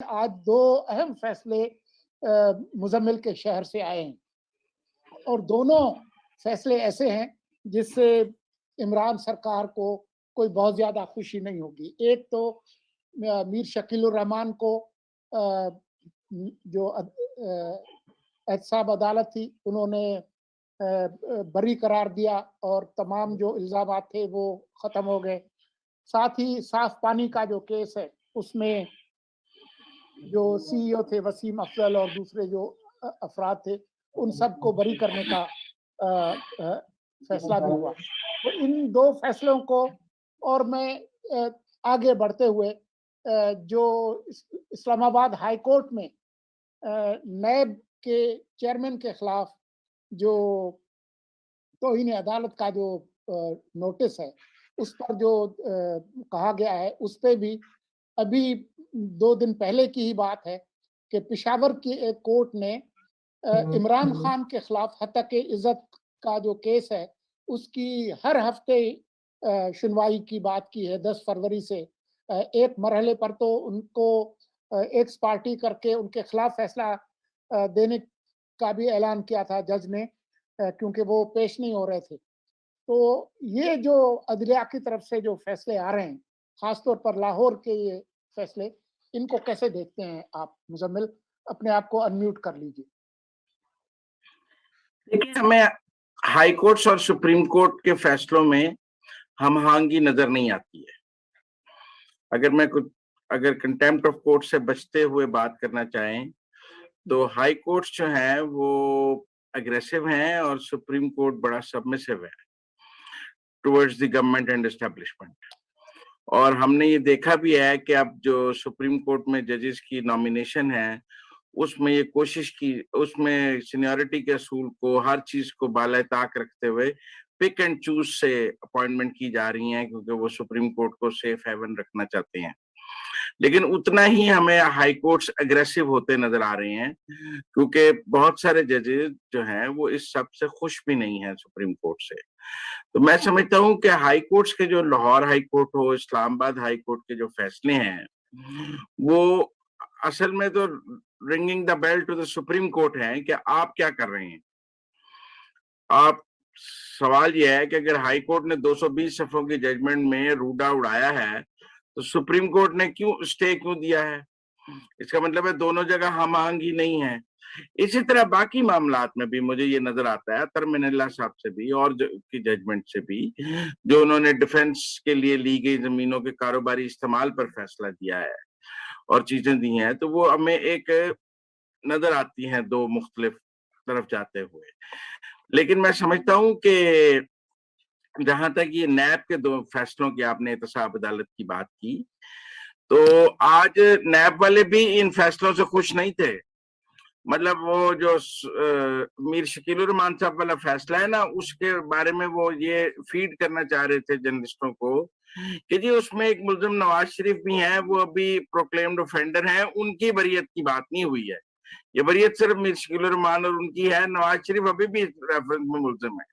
आज दो अहम फैसले मुजम्मिल के शहर से आए हैं और दोनों फैसले ऐसे हैं जिससे इमरान सरकार को कोई बहुत ज़्यादा खुशी नहीं होगी। एक तो मीर शकील रहमान को जो एहतसाब अदालत थी उन्होंने बरी करार दिया और तमाम जो इल्ज़ामात थे वो ख़त्म हो गए। साथ ही साफ पानी का जो केस है उसमें जो सीईओ थे वसीम अफजल और दूसरे जो अफराद थे उन सबको बरी करने का फैसला भी हुआ। तो इन दो फैसलों को और मैं आगे बढ़ते हुए जो इस्लामाबाद हाई कोर्ट में नैब के चेयरमैन के खिलाफ जो तौहीन अदालत का जो नोटिस है उस पर जो कहा गया है उस पे भी अभी 2 दिन पहले की ही बात है कि पेशावर की एक कोर्ट ने इमरान खान के खिलाफ हत्या इज्जत का जो केस है उसकी हर हफ्ते सुनवाई की बात की है 10 फरवरी से। एक मरहले पर तो उनको एक्स पार्टी करके उनके खिलाफ फैसला देने का भी ऐलान किया था जज ने, क्योंकि वो पेश नहीं हो रहे थे। तो ये जो अदलिया की तरफ से जो फैसले आ रहे हैं, खासतौर पर लाहौर के ये फैसले, इनको कैसे देखते हैं आप? मुजम्मिल, अपने आप को अनम्यूट कर लीजिए। देखिए, हमें हाई कोर्ट्स और सुप्रीम कोर्ट के फैसलों में हमआहंगी नजर नहीं आती है। अगर कंटेम्प्ट ऑफ कोर्ट से बचते हुए बात करना चाहें तो हाई कोर्ट्स जो हैं वो अग्रेसिव हैं और सुप्रीम कोर्ट बड़ा सबमिसिव है towards the government and establishment. और हमने ये देखा भी है कि अब जो सुप्रीम कोर्ट में जजेस की नॉमिनेशन है उसमें ये कोशिश की, उसमें सीनियरिटी के असूल को, हर चीज को बाला-ए-ताक रखते हुए पिक एंड चूज से अपॉइंटमेंट की जा रही हैं, क्योंकि वो सुप्रीम कोर्ट को सेफ हेवन रखना चाहते हैं। लेकिन उतना ही हमें हाई कोर्ट्स अग्रेसिव होते नजर आ रहे हैं, क्योंकि बहुत सारे जजेस जो हैं वो इस सब से खुश भी नहीं है सुप्रीम कोर्ट से। तो मैं समझता हूँ कि हाई कोर्ट्स के जो लाहौर हाई कोर्ट हो, इस्लामाबाद हाई कोर्ट के जो फैसले हैं वो असल में तो ringing the bell to the Supreme Court है कि आप क्या कर रहे हैं। आप सवाल यह है कि अगर हाई कोर्ट ने 220 सफों की जजमेंट में रूडा उड़ाया है तो सुप्रीम कोर्ट ने स्टे क्यों दिया है? इसका मतलब है दोनों जगह हमआहंगी नहीं है। इसी तरह बाकी मामलात में भी मुझे ये नजर आता है, तरमिनल्ला साहब से भी और की जजमेंट से भी, जो उन्होंने डिफेंस के लिए ली गई जमीनों के कारोबारी इस्तेमाल पर फैसला दिया है और चीजें दी हैं, तो वो हमें एक नजर आती हैं दो मुख्तलिफ तरफ जाते हुए। लेकिन मैं समझता हूं कि जहां तक ये नैब के दो फैसलों की आपने एहतसाब अदालत की बात की, तो आज नैब वाले भी इन फैसलों से खुश नहीं थे। मतलब वो जो मीर शकील रहमान साहब वाला फैसला है ना, उसके बारे में वो ये फीड करना चाह रहे थे जर्नलिस्टों को कि जी उसमें एक मुल्जिम नवाज शरीफ भी हैं, वो अभी प्रोक्लेम्ड ऑफेंडर हैं, उनकी बरियत की बात नहीं हुई है। ये बरियत सिर्फ मीर शकील रहमान और उनकी है, नवाज शरीफ अभी भी रेफरेंस में मुल्जिम है।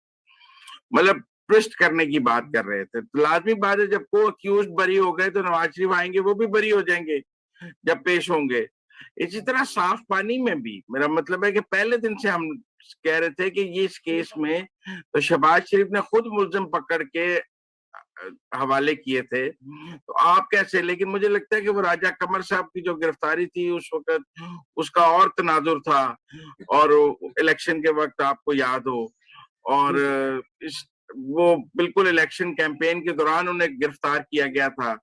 मतलब ट्विस्ट करने की बात कर रहे थे। तो लाजमी बात है, जब को अक्यूज बरी हो गए तो नवाज शरीफ आएंगे, वो भी बरी हो जाएंगे जब पेश होंगे। इसी तरह साफ पानी में भी मेरा मतलब है कि पहले दिन से हम कह रहे थे कि ये इस केस में तो शहबाज शरीफ ने खुद मुल्जिम पकड़ के हवाले किए थे, तो आप कैसे? लेकिन मुझे लगता है कि वो राजा कमर साहब की जो गिरफ्तारी थी उस वक्त उसका और तनाजुर था, और इलेक्शन के वक्त आपको याद हो, और वो बिल्कुल इलेक्शन कैंपेन के दौरान उन्हें गिरफ्तार किया गया था,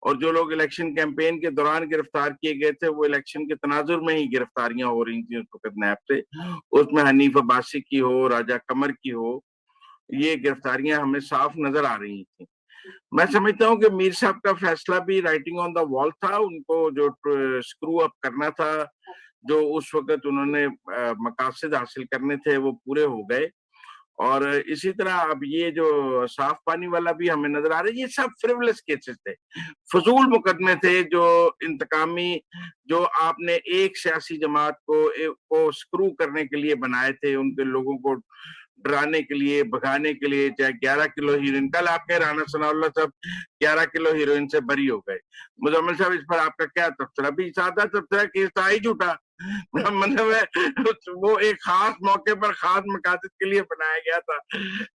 और जो लोग इलेक्शन कैंपेन के दौरान गिरफ्तार किए गए थे वो इलेक्शन के तनाजुर में ही गिरफ्तारियां हो रही थी उस वक्त नैब से। उसमें हनीफ अब्बासी की हो, राजा कमर की हो, ये गिरफ्तारियां हमें साफ नजर आ रही थी। मैं समझता हूँ कि मीर साहब का फैसला भी राइटिंग ऑन द वॉल था। उनको जो स्क्रू अप करना था, जो उस वक्त उन्होंने मकासद हासिल करने थे, वो पूरे हो गए। और इसी तरह अब ये जो साफ पानी वाला भी हमें नजर आ रहा है, ये सब फ्रिवलेस केसेस थे, फजूल मुकदमे थे, जो इंतकामी, जो आपने एक सियासी जमात को स्क्रू करने के लिए बनाए थे, उनके लोगों को डराने के लिए, भगाने के लिए, चाहे 11 किलो हीरोइन, कल आपके राना सनाउल्लाह साहब 11 किलो हीरोइन से बरी हो गए। मुजम्मिल साहब, इस पर आपका क्या तबसरा? भी सादा तबसरा, केस था ही झूठा। मतलब है वो एक खास मौके पर खास मकासद के लिए बनाया गया था।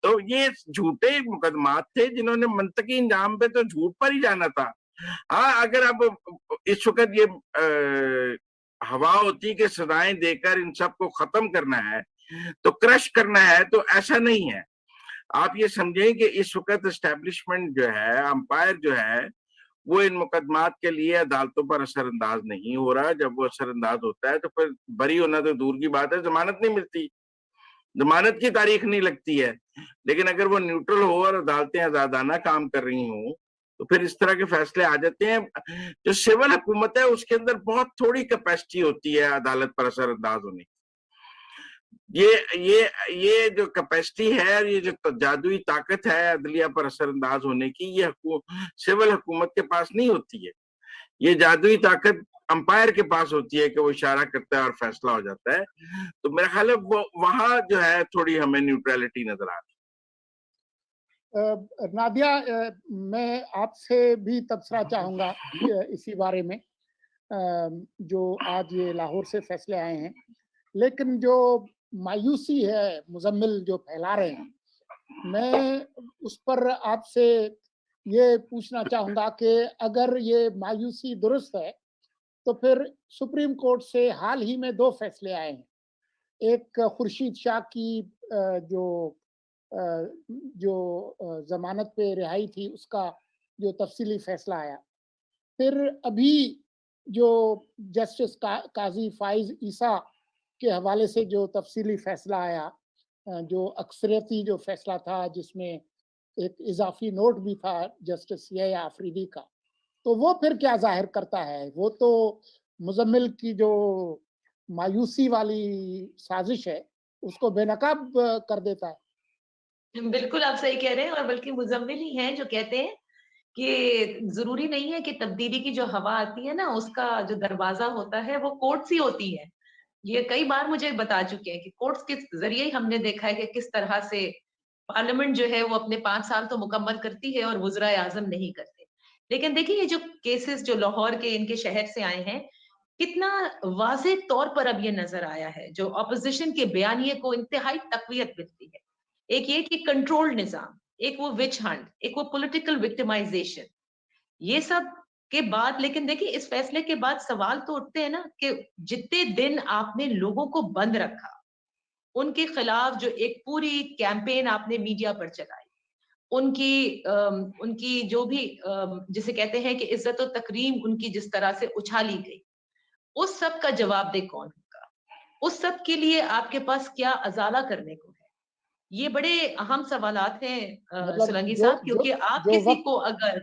तो ये झूठे मुकदमात थे जिन्होंने मंतकी इंजाम पे तो झूठ पर ही जाना था। हाँ, अगर अब इस वक्त ये हवा होती कि सजाएं देकर इन सबको खत्म करना है, तो क्रश करना है, तो ऐसा नहीं है। आप ये समझें कि इस वक्त एस्टेब्लिशमेंट जो है, अंपायर जो है, वो इन मुकदमात के लिए अदालतों पर असरअंदाज नहीं हो रहा। जब वो असरअंदाज होता है तो फिर बरी होना तो दूर की बात है, जमानत नहीं मिलती, जमानत की तारीख नहीं लगती है। लेकिन अगर वो न्यूट्रल हो और अदालतें आजादाना काम कर रही हों, तो फिर इस तरह के फैसले आ जाते हैं। जो सिविल हुकूमत है उसके अंदर बहुत थोड़ी कैपेसिटी होती है अदालत पर असरअंदाज होने की। ये जो कैपेसिटी है, ये जो जादुई ताकत है अदलिया पर असरअंदाज होने की, ये सिविल हुकूमत के पास नहीं होती है। ये जादुई ताकत अंपायर के पास होती है कि वो इशारा करता है और फैसला हो जाता है। तो मेरा ख्याल है वो वहां जो है थोड़ी हमें न्यूट्रलिटी नजर आ रही है। नादिया, मैं आपसे भी तबसरा चाहूंगा इसी बारे में, जो आज ये लाहौर से फैसले आए हैं, लेकिन जो मायूसी है मुजम्मिल जो फैला रहे हैं, मैं उस पर आपसे ये पूछना चाहूंगा कि अगर ये मायूसी दुरुस्त है तो फिर सुप्रीम कोर्ट से हाल ही में 2 फैसले आए हैं। एक खुर्शीद शाह की जो जमानत पे रिहाई थी उसका जो तफसीली फैसला आया। फिर अभी जो जस्टिस काजी फाइज ईसा के हवाले से जो तफसीली फैसला आया, जो अक्सरियती जो फैसला था जिसमें एक इजाफी नोट भी था जस्टिस या आफरीदी का, तो वो फिर क्या जाहिर करता है? वो तो मुजम्मिल की जो मायूसी वाली साजिश है उसको बेनकाब कर देता है। बिल्कुल आप सही कह रहे हैं, और बल्कि मुजम्मिल ही हैं जो कहते हैं कि जरूरी नहीं है कि तब्दीली की जो हवा आती है ना, उसका जो दरवाजा होता है वो कोर्ट ही होती है। ये कई बार मुझे बता चुके हैं कि कोर्ट्स के जरिए ही हमने देखा है कि किस तरह से पार्लियामेंट जो है वो अपने 5 साल तो मुकम्मल करती है और वज़राए आज़म नहीं करते। लेकिन देखिए, ये जो केसेस जो लाहौर के इनके शहर से आए हैं, कितना वाज़ेह तौर पर अब ये नजर आया है, जो ऑपोजिशन के बयानिए को इंतहाई तकवीयत मिलती है। एक ये कि कंट्रोल्ड निज़ाम, एक वो विच हंट, एक वो पॉलिटिकल विक्टिमाइजेशन, ये सब के बाद, लेकिन देखिए इस फैसले के बाद सवाल तो उठते हैं ना कि जितने दिन आपने लोगों को बंद रखा, उनके खिलाफ जो एक पूरी कैंपेन आपने मीडिया पर चलाई, उनकी जो भी जिसे कहते हैं कि इज्जत और तकरीम उनकी जिस तरह से उछाली गई, उस सब का जवाबदेह कौन होगा? उस सब के लिए आपके पास क्या अजाला करने को है? ये बड़े अहम सवालात हैं मतलब सोलंकी जो साहब, जो क्योंकि आप जो किसी वक्त को अगर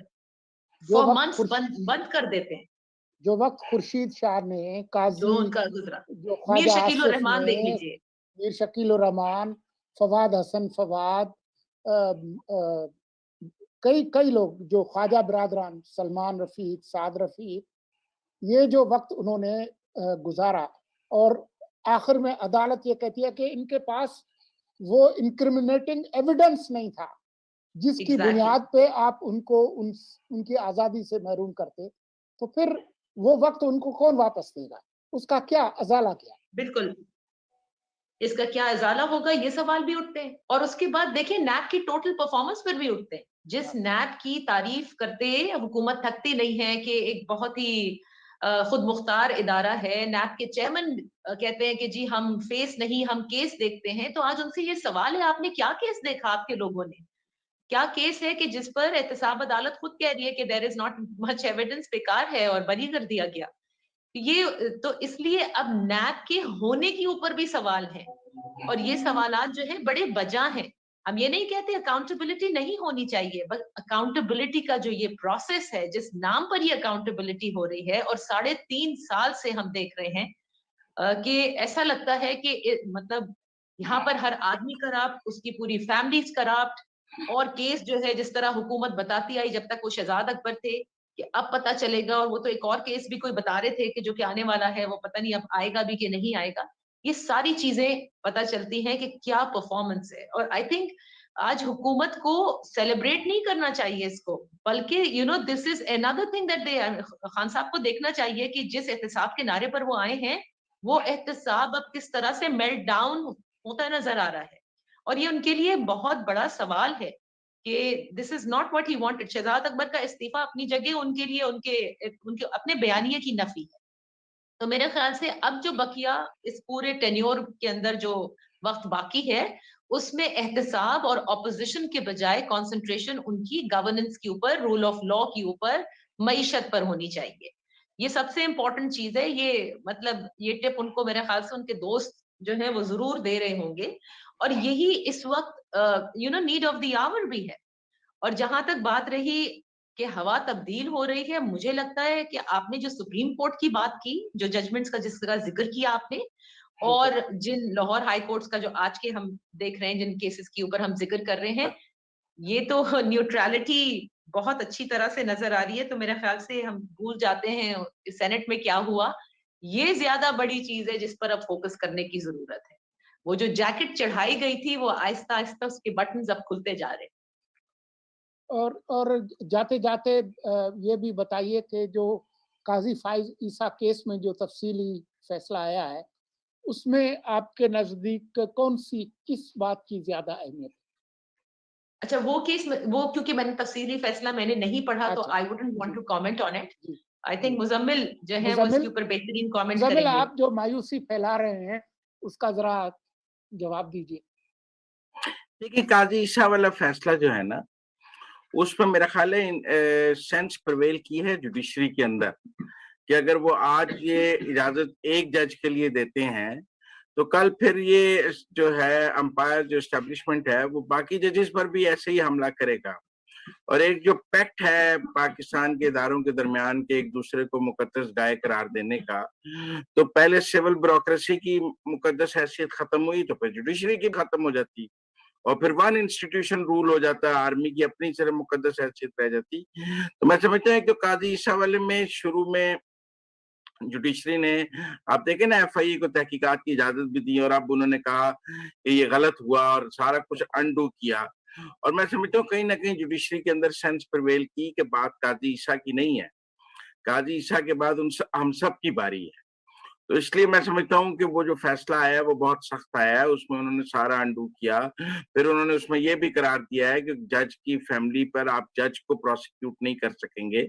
जो फॉर वक्त मंथ्स बंद कर देते हैं, जो वक्त खुर्शीद शाह ने, जो काजी उनका गुजरा, जो मीर ख्वाजा शकील आसिफ रहमान देख ने, लीजिए, मीर शकील रहमान, फवाद हसन फवाद, कई कई लोग जो ख्वाजा बिरादरान, सलमान रफीक, साद रफीक, ये जो वक्त उन्होंने गुजारा, और आखिर में अदालत ये कहती है कि इनके पास वो इंक्रिमिनेटिंग एविडेंस नहीं था जिसकी एग्जैक्टली बुनियाद पे आप उनको उनकी आजादी से महरूम करते, तो फिर वो वक्त उनको कौन वापस देगा? उसका क्या अजाला क्या? बिल्कुल, इसका क्या अजाला होगा, ये सवाल भी उठते हैं। और उसके बाद देखिए नैब की टोटल परफॉर्मेंस पर भी उठते हैं। जिस नैब की तारीफ करते हुकूमत थकती नहीं है कि एक बहुत ही खुद मुख्तार इदारा है, नैब के चेयरमैन कहते हैं कि जी हम फेस नहीं, हम केस देखते हैं। तो आज उनसे ये सवाल है, आपने क्या केस देखा? आपके लोगों ने क्या केस है कि जिस पर एहतसाब अदालत खुद कह रही है कि there is not much evidence, बेकार है और बरी कर दिया गया। ये तो इसलिए अब नैब के होने के ऊपर भी सवाल है, और ये सवालात जो है बड़े बजा हैं। हम ये नहीं कहते अकाउंटेबिलिटी नहीं होनी चाहिए, बस अकाउंटेबिलिटी का जो ये प्रोसेस है, जिस नाम पर ये अकाउंटेबिलिटी हो रही है, और 3.5 साल से हम देख रहे हैं कि ऐसा लगता है कि मतलब यहाँ पर हर आदमी करप्ट, उसकी पूरी फैमिली करप्ट, और केस जो है जिस तरह हुकूमत बताती आई जब तक वो शहजाद अकबर थे कि अब पता चलेगा, और वो तो एक और केस भी कोई बता रहे थे कि जो कि आने वाला है, वो पता नहीं अब आएगा भी कि नहीं आएगा। یہ ساری چیزیں پتہ چلتی ہیں کہ کیا پرفارمنس ہے. اور آئی تھنک آج حکومت کو سیلیبریٹ نہیں کرنا چاہیے اس کو, بلکہ دس از another thing that خان صاحب کو دیکھنا چاہیے کہ جس احتساب کے نعرے پر وہ آئے ہیں وہ احتساب اب کس طرح سے میلٹ ڈاؤن ہوتا نظر آ رہا ہے. اور یہ ان کے لیے بہت بڑا سوال ہے کہ this is not what he wanted. Shahzad Akbar کا استعفیٰ اپنی جگہ ان کے لیے ان کے اپنے بیانیے کی نفی ہے. تو میرے خیال سے اب جو بقیہ اس پورے ٹینیور کے اندر جو وقت باقی ہے اس میں احتساب اور اپوزیشن کے بجائے کانسنٹریشن ان کی گورننس کے اوپر, رول آف لا کے اوپر, معیشت پر ہونی چاہیے. یہ سب سے امپورٹنٹ چیز ہے. یہ مطلب یہ ٹپ ان کو میرے خیال سے ان کے دوست جو ہیں وہ ضرور دے رہے ہوں گے, اور یہی اس وقت نیڈ آف دی آور بھی ہے. اور جہاں تک بات رہی کہ ہوا تبدیل ہو رہی ہے, مجھے لگتا ہے کہ آپ نے جو سپریم کورٹ کی بات کی, جو ججمنٹس کا جس کا ذکر کیا آپ نے, اور جن لاہور ہائی کورٹس کا جو آج کے ہم دیکھ رہے ہیں, جن کیسز کے اوپر ہم ذکر کر رہے ہیں, یہ تو نیوٹرالٹی بہت اچھی طرح سے نظر آ رہی ہے. تو میرے خیال سے ہم بھول جاتے ہیں سینٹ میں کیا ہوا. یہ زیادہ بڑی چیز ہے جس پر اب فوکس کرنے کی ضرورت ہے. وہ جو جیکٹ چڑھائی گئی تھی وہ آہستہ آہستہ اس کے بٹنز اب کھلتے جا رہے ہیں. اور جاتے جاتے یہ بھی بتائیے کہ جو قاضی فائز عیسیٰ کیس میں جو تفصیلی فیصلہ آیا ہے اس میں آپ کے نزدیک کون سی کس بات کی زیادہ اہمیت ہے؟ اچھا, وہ کیس وہ کیونکہ میں نے تفصیلی فیصلہ میں نے نہیں پڑھا تو I wouldn't want to comment on it. I think Muzammil جو ہے وہ اس کے اوپر بہترین کامنٹ کریں گے. آپ جو مایوسی پھیلا رہے ہیں اس کا ذرا جواب دیجیے. دیکھیے, قاضی عیسیٰ والا فیصلہ جو ہے نا, اس پر میرا خیال ہے سینس پرویل کی ہے جوڈیشری کے اندر کہ اگر وہ آج یہ اجازت ایک جج کے لیے دیتے ہیں تو کل پھر یہ جو ہے امپائر جو اسٹیبلشمنٹ ہے وہ باقی ججز پر بھی ایسے ہی حملہ کرے گا. اور ایک جو پیکٹ ہے پاکستان کے اداروں کے درمیان کے ایک دوسرے کو مقدس گائے قرار دینے کا, تو پہلے سول بیوروکریسی کی مقدس حیثیت ختم ہوئی تو پھر جوڈیشری کی ختم ہو جاتی, اور پھر ون انسٹیٹیوشن رول ہو جاتا ہے, آرمی کی اپنی طرح مقدس حیثیت رہ جاتی. تو میں سمجھتا ہوں کہ قاضی عیسیٰ والے میں شروع میں جوڈیشری نے, آپ دیکھیں نا, ایف آئی اے کو تحقیقات کی اجازت بھی دی اور اب انہوں نے کہا کہ یہ غلط ہوا اور سارا کچھ انڈو کیا. اور میں سمجھتا ہوں کہیں نہ کہیں جوڈیشری کے اندر سینس پرویل کی کہ بات قاضی عیسیٰ کی نہیں ہے, قاضی عیسیٰ کے بعد ہم سب کی باری ہے. تو اس لیے میں سمجھتا ہوں کہ وہ جو فیصلہ آیا ہے وہ بہت سخت آیا ہے, اس میں انہوں نے سارا انڈو کیا. پھر انہوں نے اس میں یہ بھی قرار دیا ہے کہ جج کی فیملی پر آپ جج کو پروسیکیوٹ نہیں کر سکیں گے.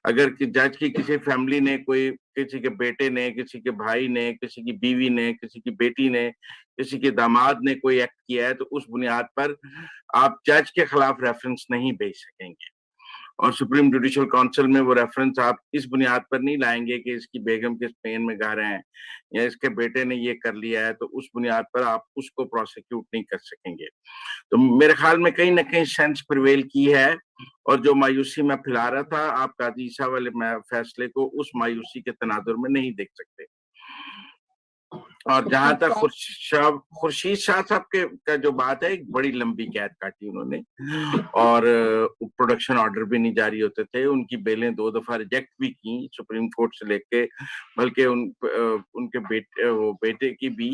اگر جج کی کسی فیملی نے, کوئی کسی کے بیٹے نے, کسی کے بھائی نے, کسی کی بیوی نے, کسی کی بیٹی نے, کسی کے داماد نے کوئی ایکٹ کیا ہے تو اس بنیاد پر آپ جج کے خلاف ریفرنس نہیں بھیج سکیں گے. اور سپریم جوڈیشل کونسل میں وہ ریفرنس آپ اس بنیاد پر نہیں لائیں گے کہ اس کی بیگم کے اسپین میں گھر ہیں یا اس کے بیٹے نے یہ کر لیا ہے, تو اس بنیاد پر آپ اس کو پروسیکیوٹ نہیں کر سکیں گے. تو میرے خیال میں کہیں نہ کہیں سینس پرویل کی ہے, اور جو مایوسی میں پھیلا رہا تھا آپ قاضی عیسیٰ والے فیصلے کو اس مایوسی کے تناظر میں نہیں دیکھ سکتے. اور جہاں تک خورشید شاہ صاحب کا جو بات ہے, ایک بڑی لمبی قید کاٹی انہوں نے, اور پروڈکشن آرڈر بھی نہیں جاری ہوتے تھے. ان کی بیلیں 2 دفعہ ریجیکٹ بھی کی سپریم کورٹ سے لے کے, بلکہ ان کے بیٹے کی بھی.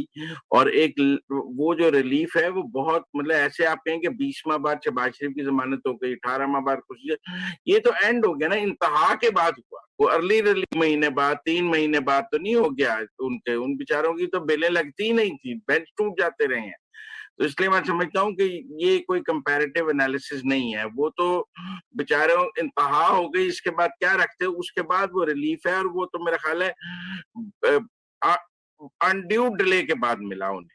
اور ایک وہ جو ریلیف ہے وہ بہت, مطلب ایسے آپ کہیں کہ 20 ماہ بعد شہباز شریف کی ضمانت ہو گئی, 18 ماہ بعد خورشید, یہ تو اینڈ ہو گیا نا, انتہا کے بعد ہوا. وہ ارلی مہینے بعد, 3 مہینے بعد تو نہیں ہو گیا. ان بیچاروں کی تو بیلیں لگتی ہی نہیں تھی, بینچ ٹوٹ جاتے رہے ہیں. تو اس لیے میں سمجھتا ہوں کہ یہ کوئی کمپیریٹیو انالیسس نہیں ہے. وہ تو بیچاروں انتہا ہو گئی, اس کے بعد کیا رکھتے, اس کے بعد وہ ریلیف ہے. اور وہ تو میرا خیال ہے انڈیو ڈیلے کے بعد ملا انہیں.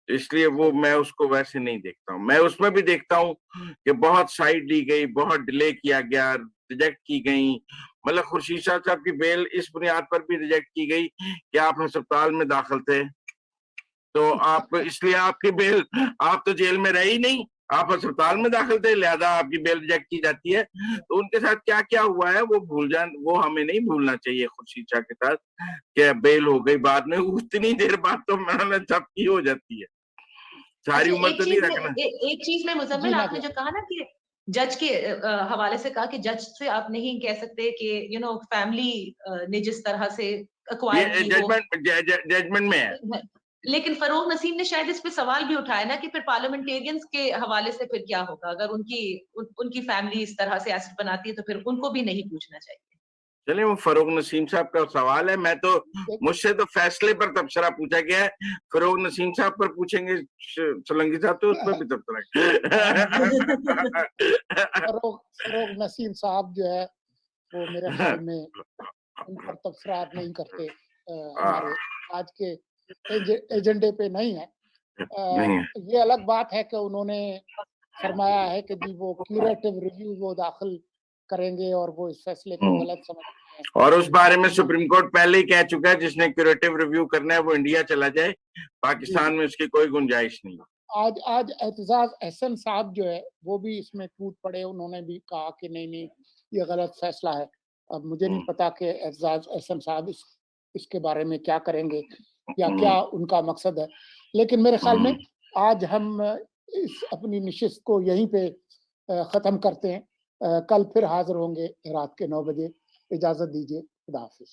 اس لیے وہ میں اس کو ویسے نہیں دیکھتا ہوں. میں اس میں بھی دیکھتا ہوں کہ بہت سائڈ لی گئی, بہت ڈیلے کیا گیا, ریجیکٹ کی گئی. مطلب خورشید شاہ صاحب کی بیل اس بنیاد پر بھی ریجیکٹ کی گئی کہ آپ ہسپتال میں داخل تھے, تو آپ اس لیے آپ کی بیل, آپ تو جیل میں رہی نہیں, آپ ہسپتال میں داخل تھے, لہذا آپ کی بیل ریجیکٹ کی جاتی ہے. تو ان کے ساتھ کیا کیا ہوا ہے وہ ہمیں نہیں بھولنا چاہیے. خورشید شاہ کے ساتھ کہ بیل ہو گئی بعد میں, اتنی دیر بعد تو میں جب کی ہو جاتی ہے, ساری عمر تو نہیں رکھنا. ایک چیز میں مزمل, آپ نے جو کہا نا کہ جج کے حوالے سے کہا کہ جج سے آپ نہیں کہہ سکتے کہ فیملی نے جس طرح سے acquired की हो। जजमेंट में है। लेकिन फरोग नसीम ने शायद इस पे सवाल भी उठाया ना कि फिर पार्लियामेंटेरियंस के हवाले से फिर क्या होगा, अगर उनकी फैमिली इस तरह से एसेट बनाती है तो फिर उनको भी नहीं पूछना चाहिए। चलिए, वो फरोग नसीम साहब का सवाल है। मैं तो, मुझसे तो फैसले पर तबसरा पूछा गया है, फरोग नसीम साहब पर पूछेंगे सोलंकी साहब तो उस पर भी तबसरा। फरोग नसीम साहब जो है वो मेरे ख्याल में उन पर तबसरा नहीं करते, हमारे आज के एजेंडे पे नहीं है। ये अलग बात है कि उन्होंने फरमाया है कि जी वो क्यूरेटिव रिव्यू वो दाखिल करेंगे और वो इस फैसले को गलत समझते हैं, और उस बारे में सुप्रीम कोर्ट पहले ही कह चुका है, जिसने क्यूरेटिव रिव्यू करना है वो इंडिया चला जाए, पाकिस्तान में उसकी कोई गुंजाइश नहीं। आज एतजाज अहसन साहब जो है वो भी इसमें टूट पड़े, उन्होंने भी कहा कि नहीं ये गलत फैसला है। अब मुझे नहीं पता कि एतजाज अहसन साहब इसके बारे में क्या करेंगे या क्या उनका मकसद है, लेकिन मेरे ख्याल में आज हम इस अपनी नशिस्त को यहीं पे ख़त्म करते हैं। कल फिर हाजिर होंगे रात के 9 बजे। इजाज़त दीजिए। खुदा हाफिज़।